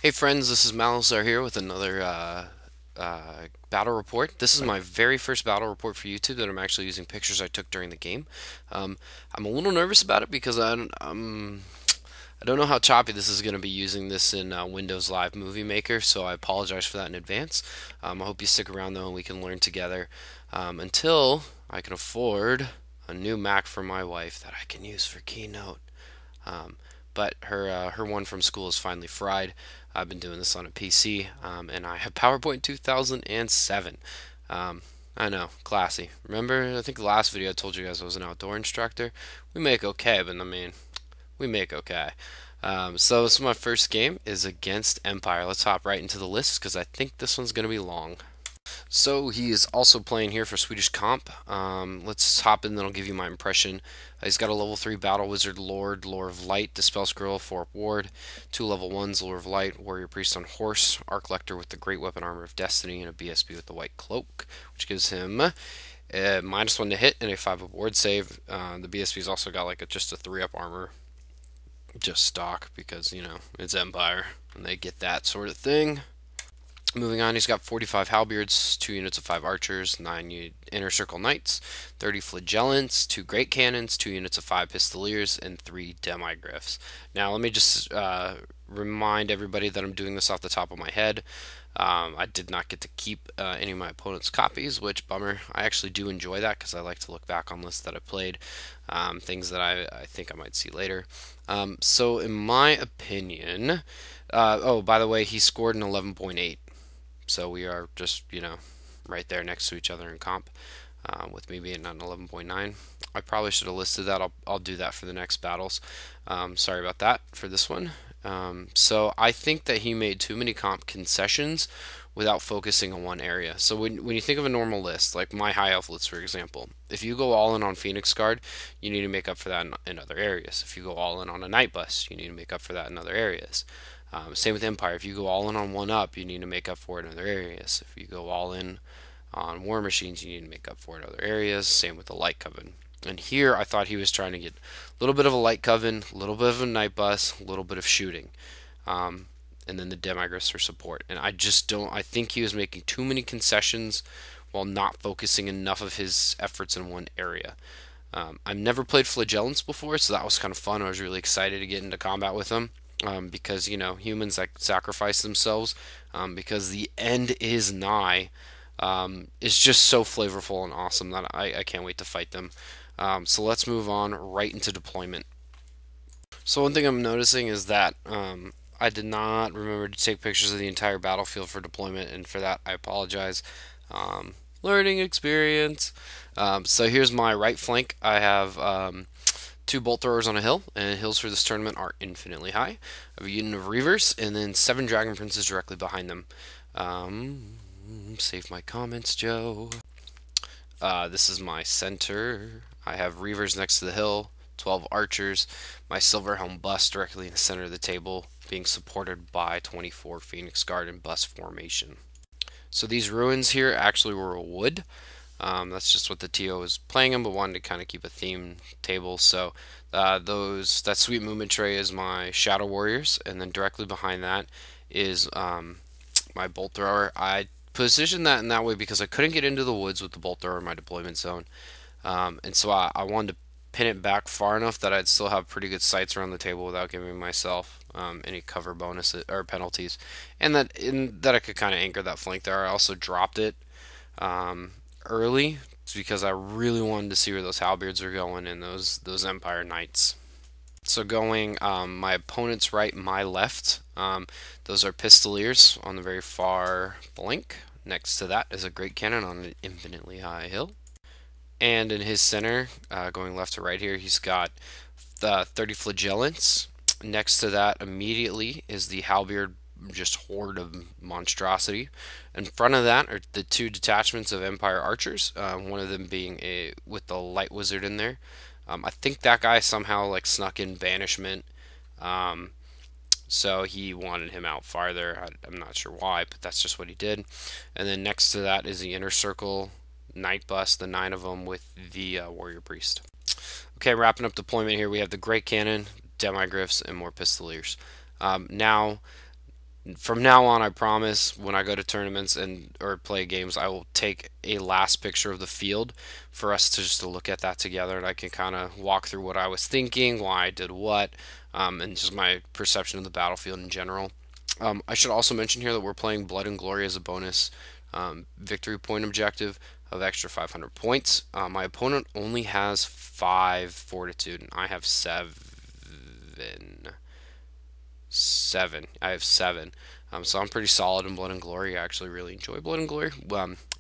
Hey friends, this is Malisar here with another battle report. This is my very first battle report for YouTube that I'm actually using pictures I took during the game. Um, I'm a little nervous about it because I don't know how choppy this is going to be using this in Windows Live Movie Maker, so I apologize for that in advance. I hope you stick around though and we can learn together until I can afford a new Mac for my wife that I can use for Keynote. Um, but her one from school is finally fried. I've been doing this on a PC, and I have PowerPoint 2007. Um, I know, classy. Remember, I think the last video I told you guys I was an outdoor instructor. We make okay, but I mean, we make okay. So this is my first game is against Empire. Let's hop right into the list because I think this one's going to be long. So he is also playing here for Swedish Comp. Let's hop in, then I'll give you my impression. He's got a level 3 Battle Wizard Lord, Lore of Light, Dispel Scroll, 4 Ward, 2 level 1s, Lore of Light, Warrior Priest on Horse, Arc Lector with the Great Weapon Armor of Destiny, and a BSB with the White Cloak, which gives him -1 to hit and a 5 up ward save. The BSB's also got like just a 3 up armor, just stock, because, you know, it's Empire, and they get that sort of thing. Moving on, he's got 45 halberds, 2 units of 5 archers, 9 inner circle knights, 30 flagellants, 2 great cannons, 2 units of 5 pistoliers, and 3 demigryphs. Now, let me just remind everybody that I'm doing this off the top of my head. I did not get to keep any of my opponent's copies, which bummer. I actually do enjoy that because I like to look back on lists that I played, things that I think I might see later. So, in my opinion, oh, by the way, he scored an 11.8. So we are just, you know, right there next to each other in comp, with me being on 11.9. I probably should have listed that. I'll do that for the next battles. Sorry about that for this one. So I think that he made too many comp concessions without focusing on one area. So when you think of a normal list, like my high elf list, for example, if you go all in on Phoenix Guard, you need to make up for that in other areas. If you go all in on a Night Bus, you need to make up for that in other areas. Same with Empire. If you go all in on one up, you need to make up for it in other areas. If you go all in on War Machines, you need to make up for it in other areas. Same with the Light Coven. And here, I thought he was trying to get a little bit of a Light Coven, a little bit of a Night Bus, a little bit of shooting, and then the Demigryphs for support. And I just don't. I think he was making too many concessions while not focusing enough of his efforts in one area. I've never played Flagellants before, so that was kind of fun. I was really excited to get into combat with them, because, you know, humans like sacrifice themselves, because the end is nigh. It's just so flavorful and awesome that I can't wait to fight them. So let's move on right into deployment. So one thing I'm noticing is that I did not remember to take pictures of the entire battlefield for deployment, and for that I apologize. Learning experience. So here's my right flank. I have 2 bolt throwers on a hill, and hills for this tournament are infinitely high. I have a unit of reavers, and then 7 dragon princes directly behind them. Save my comments, Joe. This is my center. I have reavers next to the hill, 12 archers, my silver helm bust directly in the center of the table, being supported by 24 Phoenix Guard in bust formation. So these ruins here actually were a wood. That's just what the TO was playing them, but wanted to kind of keep a theme table. So that sweet movement tray is my Shadow Warriors, and then directly behind that is my bolt thrower. I positioned that in that way because I couldn't get into the woods with the bolt thrower in my deployment zone, and so I wanted to pin it back far enough that I'd still have pretty good sights around the table without giving myself any cover bonuses or penalties, and that I could kind of anchor that flank there. I also dropped it early because I really wanted to see where those halberds are going and those Empire Knights. So going my opponent's right, my left, those are pistoliers on the very far flank. Next to that is a great cannon on an infinitely high hill. And in his center, going left to right here, he's got 30 flagellants. Next to that immediately is the halberd, just horde of monstrosity. In front of that are the 2 detachments of Empire archers, one of them being with the light wizard in there. I think that guy somehow like snuck in banishment, so he wanted him out farther. I'm not sure why, but that's just what he did. And then next to that is the inner circle Night Bus, the 9 of them with the Warrior Priest. Okay, wrapping up deployment here, we have the Great Cannon, Demigryphs, and more Pistoliers. Now, From now on, I promise when I go to tournaments and or play games, I will take a last picture of the field for us to just to look at that together, and I can kind of walk through what I was thinking, why I did what, and just my perception of the battlefield in general. I should also mention here that we're playing Blood and Glory as a bonus victory point objective of extra 500 points. My opponent only has 5 fortitude, and I have 7. 7. I have 7. So I'm pretty solid in Blood and Glory. I actually really enjoy Blood and Glory.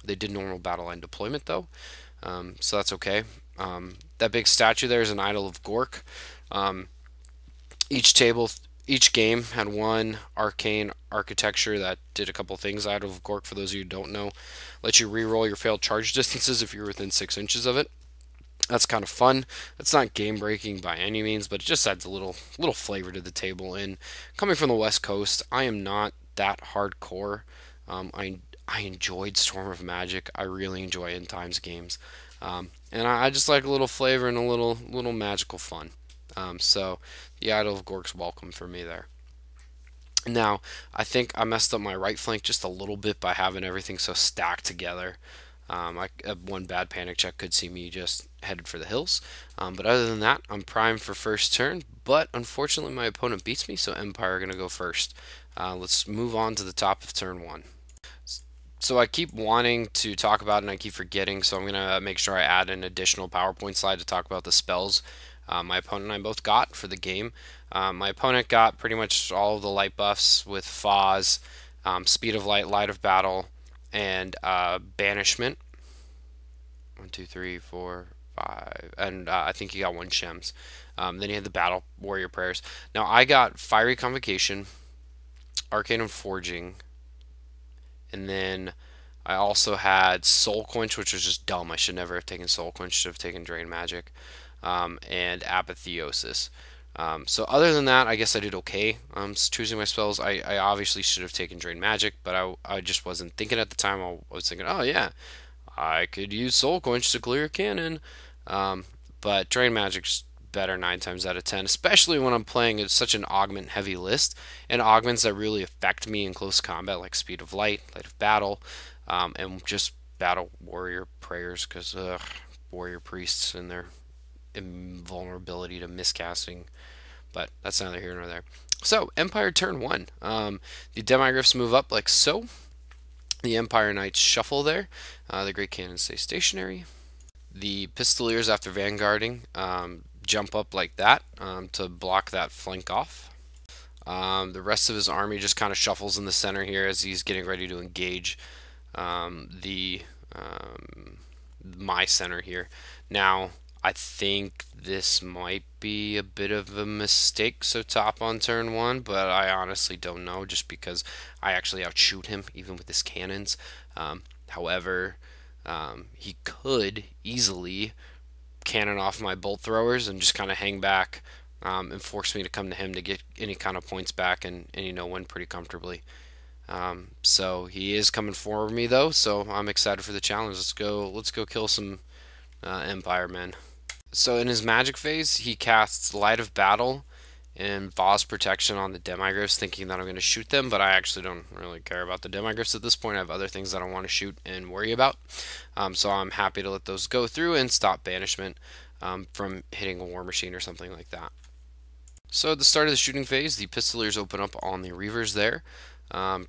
They did normal battle line deployment though, so that's okay. That big statue there is an idol of Gork. Um, each table, each game had one arcane architecture that did a couple things. Idol of Gork, for those of you who don't know, lets you re-roll your failed charge distances if you're within 6 inches of it. That's kind of fun. It's not game breaking by any means, but it just adds a little flavor to the table. And coming from the West Coast, I am not that hardcore. I enjoyed Storm of Magic. I really enjoy End Times games, and I just like a little flavor and a little magical fun. So the Idol of Gork's welcome for me there. Now, I think I messed up my right flank just a little bit by having everything so stacked together. One bad panic check could see me just headed for the hills. But other than that, I'm primed for first turn. But unfortunately, my opponent beats me, so Empire are going to go first. Let's move on to the top of turn 1. So I keep wanting to talk about it and I keep forgetting, so I'm going to make sure I add an additional PowerPoint slide to talk about the spells my opponent and I both got for the game. My opponent got pretty much all of the light buffs with Foz, Speed of Light, Light of Battle, and Banishment. 1, 2, 3, 4, 5, and I think he got 1 Shems. Then he had the Battle Warrior Prayers. Now I got Fiery Convocation, Arcane and Forging, and then I also had Soul Quench, which was just dumb. I should never have taken Soul Quench. Should have taken Drain Magic, and Apotheosis. So other than that, I guess I did okay. Choosing my spells. I obviously should have taken Drain Magic, but I just wasn't thinking at the time. I was thinking, oh yeah, I could use Soul Quench to clear a cannon. But Drain Magic's better 9 times out of 10, especially when I'm playing such an augment heavy list and augments that really affect me in close combat, like Speed of Light, Light of Battle, and just Battle Warrior Prayers, because Warrior Priests and their invulnerability to miscasting. But that's neither here nor there. So, Empire turn 1. The Demigryphs move up like so. The Empire Knights shuffle there. The Great Cannons stay stationary. The Pistoliers, after vanguarding, jump up like that to block that flank off. The rest of his army just kind of shuffles in the center here as he's getting ready to engage the my center here. Now, I think this might be a bit of a mistake, so top on turn 1, but I honestly don't know, just because I actually outshoot him even with his cannons. However, he could easily cannon off my bolt throwers and just kind of hang back and force me to come to him to get any kind of points back and win pretty comfortably. So he is coming for me though, so I'm excited for the challenge. Let's go kill some Empire men. So in his magic phase, he casts Light of Battle and Vaz Protection on the Demigryphs, thinking that I'm going to shoot them, but I actually don't really care about the Demigryphs at this point. I have other things that I want to shoot and worry about. So I'm happy to let those go through and stop Banishment from hitting a War Machine or something like that. So at the start of the shooting phase, the Pistoliers open up on the Reavers there.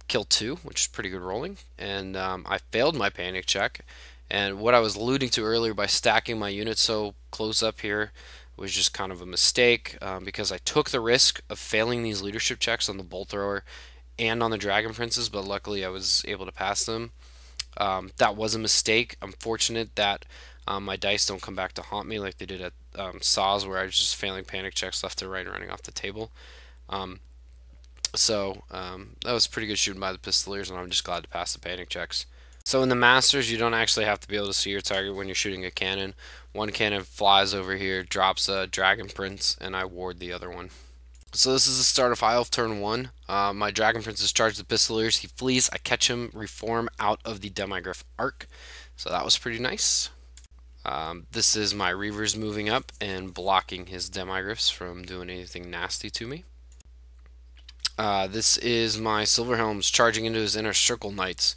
Kill 2, which is pretty good rolling, and I failed my panic check. And what I was alluding to earlier by stacking my units so close up here was just kind of a mistake, because I took the risk of failing these leadership checks on the Bolt Thrower and on the Dragon Princes, but luckily I was able to pass them. That was a mistake. I'm fortunate that my dice don't come back to haunt me like they did at Saws, where I was just failing panic checks left to right and running off the table. So that was pretty good shooting by the Pistoliers, and I'm just glad to pass the panic checks. So in the Masters, you don't actually have to be able to see your target when you're shooting a cannon. One cannon flies over here, drops a Dragon Prince, and I ward the other one. So this is the start of High Elf turn 1. My Dragon Prince has charged the Pistoliers. He flees. I catch him, reform out of the Demigryph arc. So that was pretty nice. This is my Reavers moving up and blocking his Demigryphs from doing anything nasty to me. This is my Silverhelms charging into his inner circle knights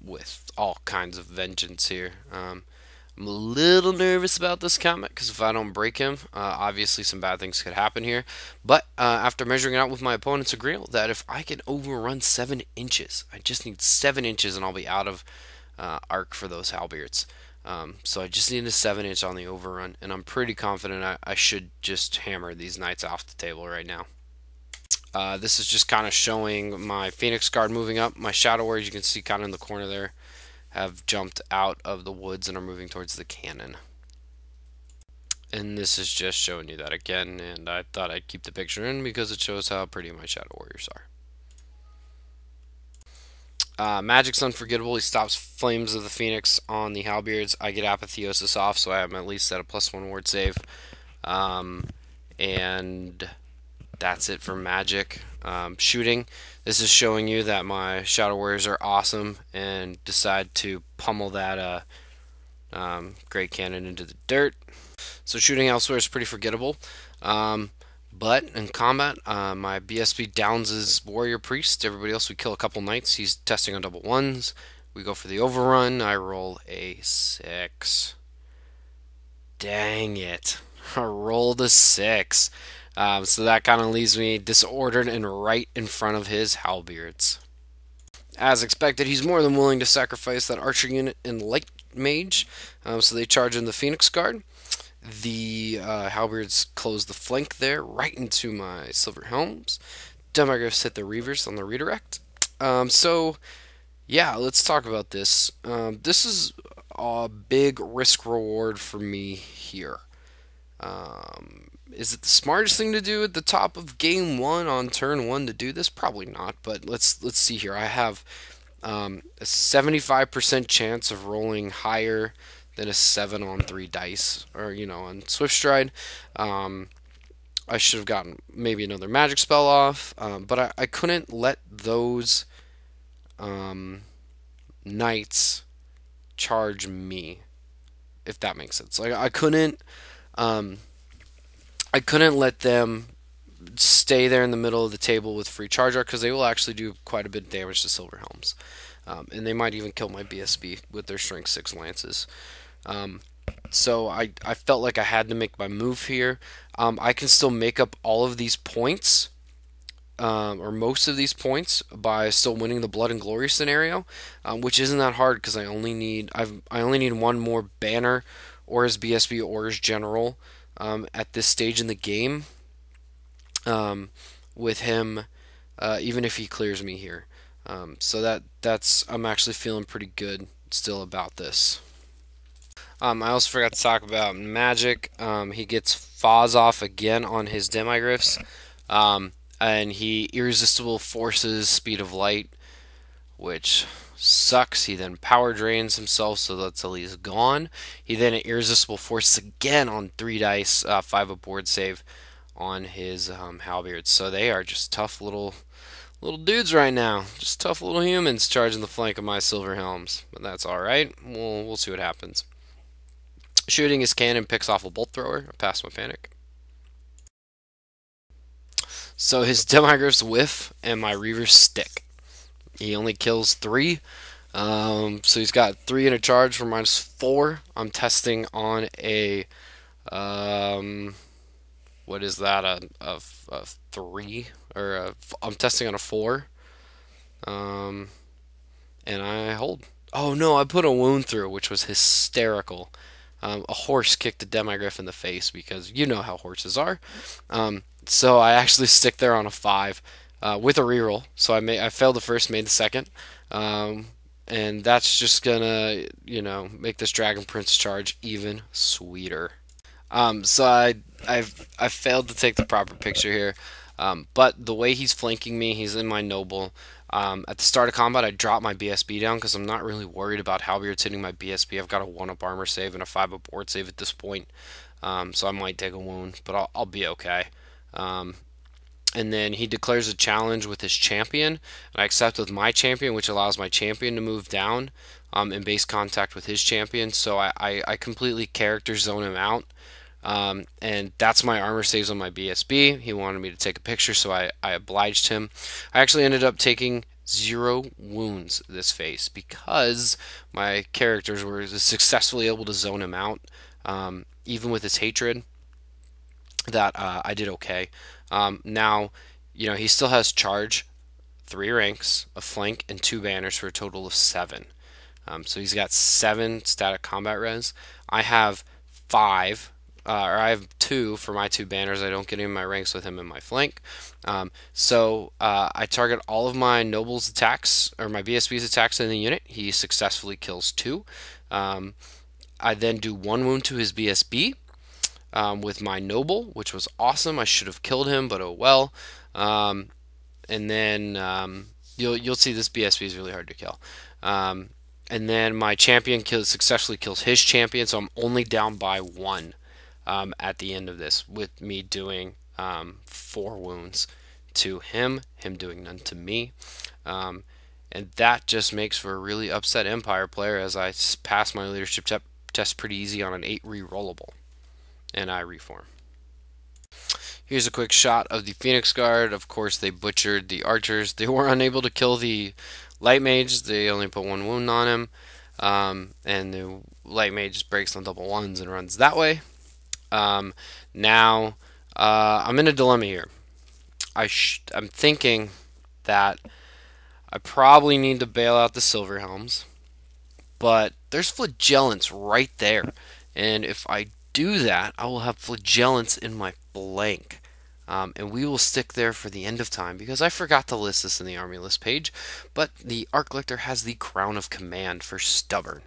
with all kinds of vengeance here. I'm a little nervous about this comet because if I don't break him, obviously some bad things could happen here. But after measuring it out with my opponent's agreeal, that if I can overrun 7 inches, I just need 7 inches and I'll be out of arc for those halberds. So I just need a 7 inch on the overrun, and I'm pretty confident I should just hammer these knights off the table right now. This is just kind of showing my Phoenix Guard moving up. My Shadow Warriors, you can see kind of in the corner there, have jumped out of the woods and are moving towards the cannon. And this is just showing you that again, and I thought I'd keep the picture in because it shows how pretty my Shadow Warriors are. Magic's unforgettable. He stops Flames of the Phoenix on the halberds. I get Apotheosis off, so I am at least at a +1 ward save. And that's it for magic. Shooting, this is showing you that my Shadow Warriors are awesome and decide to pummel that Great Cannon into the dirt. So shooting elsewhere is pretty forgettable. But in combat, my BSB downs his Warrior Priest. Everybody else, we kill a couple knights. He's testing on double ones. We go for the overrun. I roll a 6. Dang it. I rolled a 6. So that kind of leaves me disordered and right in front of his halberds. As expected, he's more than willing to sacrifice that archer unit and light mage, so they charge in the Phoenix Guard. The halberds close the flank there, right into my Silverhelms. Demigryphs hit the Reavers on the redirect. So, yeah, let's talk about this. This is a big risk-reward for me here. Is it the smartest thing to do at the top of game 1 on turn 1 to do this? Probably not, but let's see here. I have a 75% chance of rolling higher than a 7 on 3 dice, or on Swift Stride. I should have gotten maybe another magic spell off, but I couldn't let those knights charge me, if that makes sense. Like I couldn't let them stay there in the middle of the table with free charge arc, because they will actually do quite a bit of damage to Silverhelms. And they might even kill my BSB with their strength 6 lances. So I felt like I had to make my move here. I can still make up all of these points, or most of these points, by still winning the Blood and Glory scenario, which isn't that hard because I only need one more banner or his BSB or his general at this stage in the game with him, even if he clears me here. So I'm actually feeling pretty good still about this. I also forgot to talk about magic. He gets Foz off again on his Demigryphs, and he irresistible forces Speed of Light, which sucks. He then power drains himself, so that's at least gone. He then irresistible forces again on 3 dice, 5 aboard save on his halberds. So they are just tough little dudes right now. Just tough little humans charging the flank of my Silverhelms. But that's alright. We'll see what happens. Shooting his cannon picks off a bolt thrower. I passed my panic. So his Demigryphs whiff and my Reavers stick. He only kills 3. So he's got 3 in a charge for -4. I'm testing on a what is that? A 3, or I'm testing on a 4. And I hold. Oh no, I put a wound through, which was hysterical. A horse kicked a Demigryph in the face, because you know how horses are. So I actually stick there on a 5 with a reroll. So I failed the first, made the second, and that's just gonna make this Dragon Prince charge even sweeter. So I failed to take the proper picture here, but the way he's flanking me, he's in my noble. At the start of combat, I dropped my BSB down because I'm not really worried about halberds hitting my BSB. I've got a 1-up armor save and a 5-up ward save at this point, so I might take a wound, but I'll be okay. And then he declares a challenge with his champion, and I accept with my champion, which allows my champion to move down in base contact with his champion. So I completely character zone him out, And that's my armor saves on my BSB. He wanted me to take a picture, so I obliged him. I actually ended up taking 0 wounds this phase because my characters were successfully able to zone him out, even with his hatred. That I did okay. Now, he still has charge, 3 ranks, a flank, and 2 banners for a total of 7. So he's got 7 static combat res. I have 5, or I have 2 for my 2 banners. I don't get any of my ranks with him in my flank. So I target all of my nobles attacks, or my BSB's attacks in the unit. He successfully kills 2. I then do 1 wound to his BSB. With my noble, which was awesome. I should have killed him, but oh well. And then you'll see this BSB is really hard to kill. And then my champion successfully kills his champion, so I'm only down by 1 at the end of this, with me doing 4 wounds to him doing none to me. And that just makes for a really upset Empire player, as I pass my leadership test pretty easy on an 8 re-rollable. And I reform. Here's a quick shot of the Phoenix Guard. Of course, they butchered the archers. They were unable to kill the light mage. They only put 1 wound on him. And the light mage just breaks on double ones and runs that way. Now, I'm in a dilemma here. I'm thinking that I probably need to bail out the Silver Helms. But there's Flagellants right there. And if I do that, I will have Flagellants in my blank. And we will stick there for the end of time, because I forgot to list this in the army list page, but the Arc Lictor has the Crown of Command for Stubborn.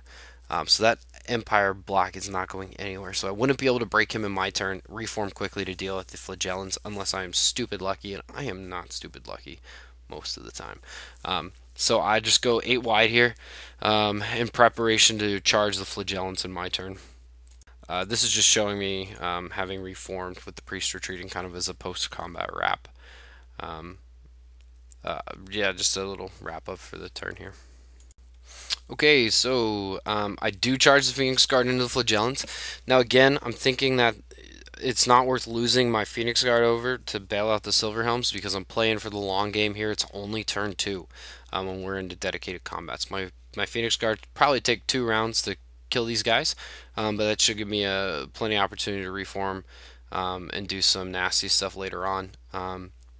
So that Empire block is not going anywhere, so I wouldn't be able to break him in my turn, reform quickly to deal with the Flagellants, unless I am stupid lucky, and I am not stupid lucky most of the time. So I just go 8 wide here in preparation to charge the Flagellants in my turn. This is just showing me having reformed with the priest retreating kind of as a post-combat wrap. Yeah, just a little wrap up for the turn here. Okay, so I do charge the Phoenix Guard into the Flagellants. Now again, I'm thinking that it's not worth losing my Phoenix Guard over to bail out the Silver Helms, because I'm playing for the long game here. It's only turn 2 when we're into dedicated combats. My Phoenix Guard probably take 2 rounds to kill these guys, but that should give me plenty of opportunity to reform and do some nasty stuff later on.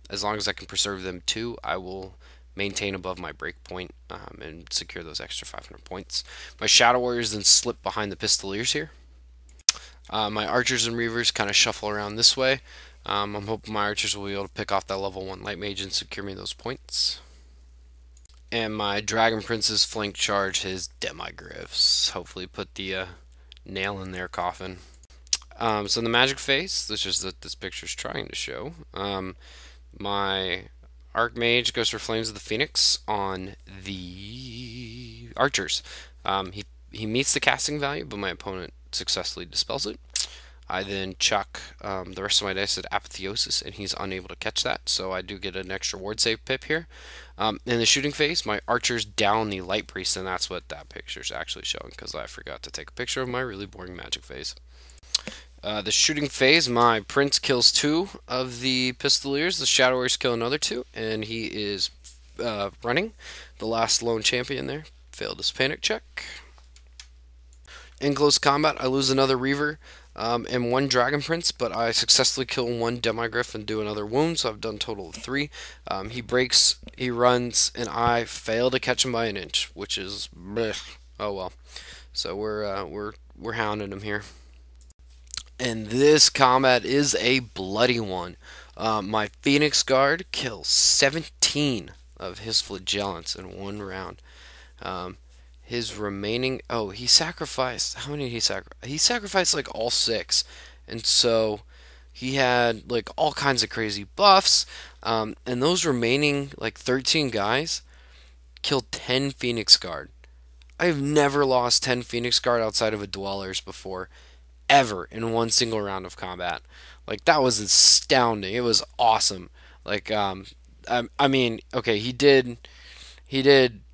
As long as I can preserve them too, I will maintain above my break point and secure those extra 500 points. My Shadow Warriors then slip behind the Pistoliers here. My Archers and Reavers kind of shuffle around this way. I'm hoping my Archers will be able to pick off that level 1 Light Mage and secure me those points. And my Dragon Prince's flank charge his Demigryphs. Hopefully put the nail in their coffin. So in the magic phase, which is what this picture is trying to show, my Archmage goes for Flames of the Phoenix on the Archers. He meets the casting value, but my opponent successfully dispels it. I then chuck the rest of my dice at Apotheosis, and he's unable to catch that, so I do get an extra ward save pip here. In the shooting phase, my Archers down the Light Priest, and that's what that picture is actually showing, because I forgot to take a picture of my really boring magic phase. The shooting phase, my Prince kills 2 of the Pistoliers, the Shadow Warriors kill another 2, and he is running. The last lone champion there failed his panic check. In close combat, I lose another Reaver and 1 Dragon Prince, but I successfully kill 1 Demigryph and do another wound, so I've done a total of 3. He breaks, he runs, and I fail to catch him by an inch, which is bleh. Oh well. So we're hounding him here. And this combat is a bloody one. My Phoenix Guard kills 17 of his Flagellants in 1 round. His remaining... Oh, he sacrificed... How many did he sacrifice? He sacrificed like all 6. And so he had like all kinds of crazy buffs. And those remaining like 13 guys killed 10 Phoenix Guard. I've never lost 10 Phoenix Guard outside of a Dwellers before, ever, in 1 single round of combat. Like, that was astounding. It was awesome. Like, I mean, okay, he did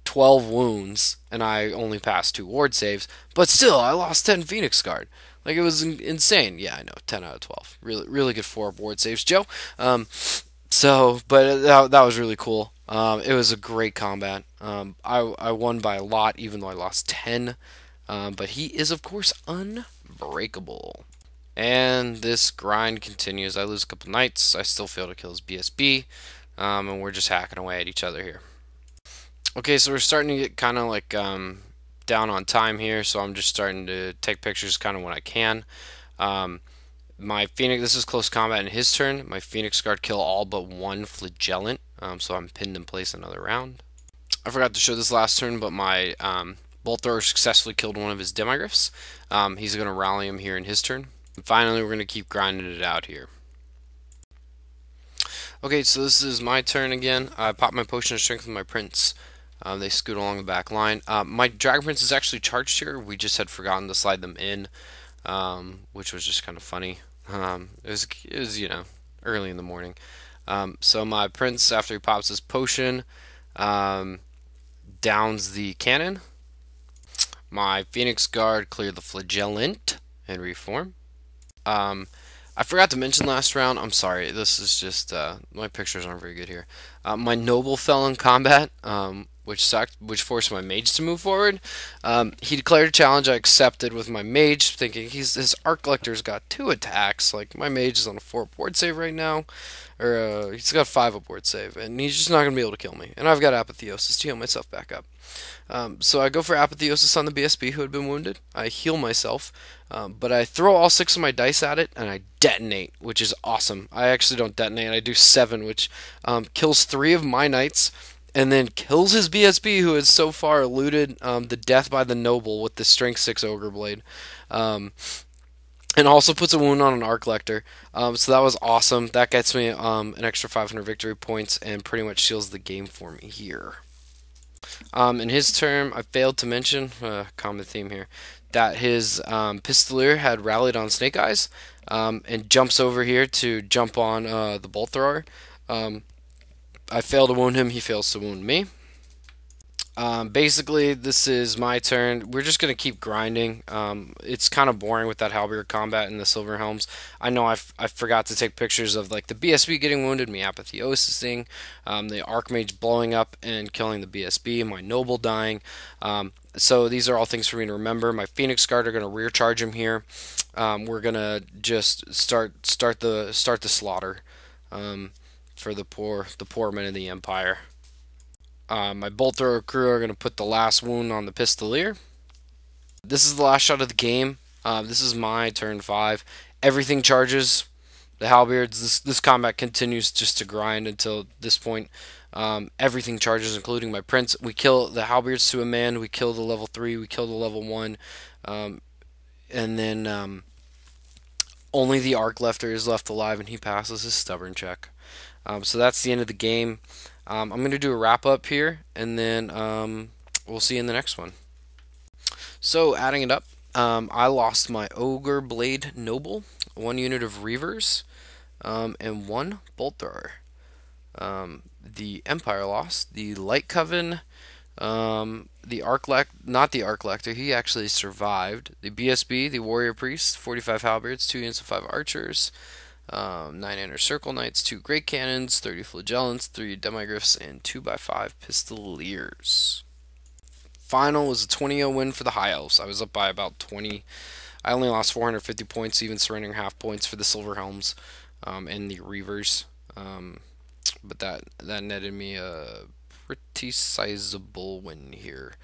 12 wounds, and I only passed 2 ward saves, but still, I lost 10 Phoenix Guard. Like, it was insane. Yeah, I know. 10 out of 12. Really, really good 4 board saves, Joe. But that was really cool. It was a great combat. I won by a lot, even though I lost 10. But he is, of course, unbreakable. And this grind continues. I lose a couple knights. I still fail to kill his BSB. And we're just hacking away at each other here. Okay, so we're starting to get kind of like down on time here. So I'm just starting to take pictures kind of when I can. My Phoenix, this is close combat in his turn. My Phoenix Guard kill all but one Flagellant. So I'm pinned in place another round. I forgot to show this last turn, but my Bolt Thrower successfully killed one of his Demigryphs. He's going to rally him here in his turn. And finally, we're going to keep grinding it out here. Okay, so this is my turn again. I pop my Potion of Strength with my Prince. They scoot along the back line. My Dragon Prince is actually charged here. We just had forgotten to slide them in, which was just kind of funny. It was, you know, early in the morning. So my Prince, after he pops his potion, downs the cannon. My Phoenix Guard clear the Flagellant and reform. I forgot to mention last round. I'm sorry. This is just my pictures aren't very good here. My Noble fell in combat, which sucked, which forced my Mage to move forward. He declared a challenge. I accepted with my Mage, thinking his Arc Collector's got 2 attacks. Like, my Mage is on a 4 board save right now, or he's got 5 aboard save, and he's just not gonna be able to kill me. And I've got Apotheosis to heal myself back up. So I go for Apotheosis on the BSB who had been wounded. I heal myself, but I throw all 6 of my dice at it, and I detonate, which is awesome. I actually don't detonate. I do 7, which kills 3 of my knights, and then kills his BSB, who has so far eluded the death by the Noble with the Strength 6 Ogre Blade. And also puts a wound on an Arc Collector. So that was awesome. That gets me an extra 500 victory points and pretty much seals the game for me here. In his turn, I failed to mention, common theme here, that his Pistolier had rallied on Snake Eyes and jumps over here to jump on the Bolt Thrower. I fail to wound him, he fails to wound me. Basically, this is my turn. We're just going to keep grinding. It's kind of boring with that halberd combat in the Silver Helms. I know I forgot to take pictures of like the BSB getting wounded, me apotheosising, the Archmage blowing up and killing the BSB, my Noble dying. So these are all things for me to remember. My Phoenix Guard are going to rear charge him here. We're going to just start the slaughter for the poor men of the Empire. My Bolt Thrower crew are going to put the last wound on the Pistolier. This is the last shot of the game. This is my turn 5. Everything charges. The halberds. This combat continues just to grind until this point. Everything charges, including my Prince. We kill the halberds to a man. We kill the level 3. We kill the level 1. And then only the Arc Collector is left alive, and he passes his stubborn check. So that's the end of the game. I'm going to do a wrap up here, and then we'll see you in the next one. So, adding it up, I lost my Ogre Blade Noble, 1 unit of Reavers, and 1 Bolt Thrower. The Empire lost the Light Coven, not the Arc Lector, he actually survived. The BSB, the Warrior Priest, 45 Halberds, 2 units of 5 Archers, 9 Inner Circle Knights, 2 Great Cannons, 30 Flagellants, 3 Demigryphs, and 2x5 Pistoliers. Final was a 20-0 win for the High Elves. I was up by about 20. I only lost 450 points, even surrendering half points for the Silver Helms and the Reavers. But that netted me a pretty sizable win here.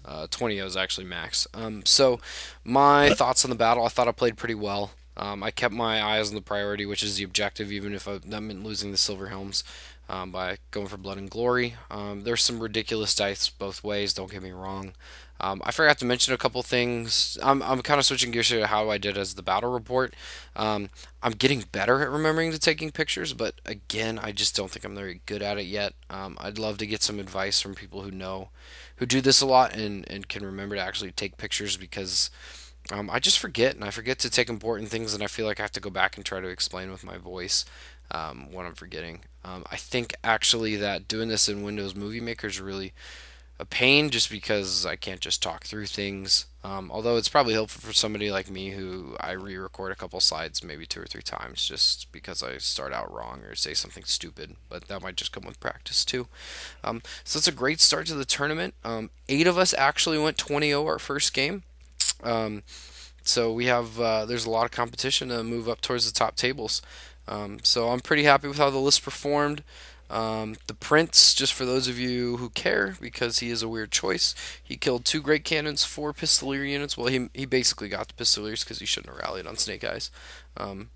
20-0 is actually max. So my thoughts on the battle, I thought I played pretty well. I kept my eyes on the priority, which is the objective, even if that meant losing the Silver Helms by going for Blood and Glory. There's some ridiculous dice both ways, don't get me wrong. I forgot to mention a couple things. I'm kind of switching gears here to how I did as the battle report. I'm getting better at remembering to taking pictures, but again, I just don't think I'm very good at it yet. I'd love to get some advice from people who do this a lot and can remember to actually take pictures, because I just forget, and I forget to take important things, and I feel like I have to go back and try to explain with my voice what I'm forgetting. I think actually that doing this in Windows Movie Maker is really a pain just because I can't just talk through things. Although it's probably helpful for somebody like me who I re-record a couple slides maybe 2 or 3 times just because I start out wrong or say something stupid. But that might just come with practice too. So it's a great start to the tournament. 8 of us actually went 20-0 our first game. Um, so we have there's a lot of competition to move up towards the top tables. So I'm pretty happy with how the list performed. The Prince, just for those of you who care, because he is a weird choice, he killed 2 great cannons, 4 pistolier units. Well, he basically got the pistoliers because he shouldn't have rallied on Snake Eyes um,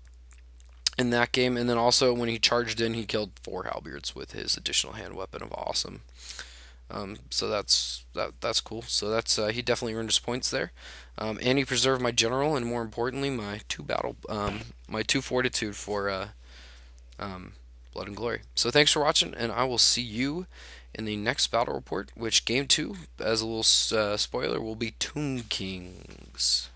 in that game. And then also when he charged in, he killed 4 halberds with his additional hand weapon of awesome. So that's cool. So that's he definitely earned his points there, and he preserved my general and more importantly my 2 fortitude for um, Blood and Glory. So thanks for watching, and I will see you in the next battle report. Which game 2, as a little spoiler, will be Tomb Kings.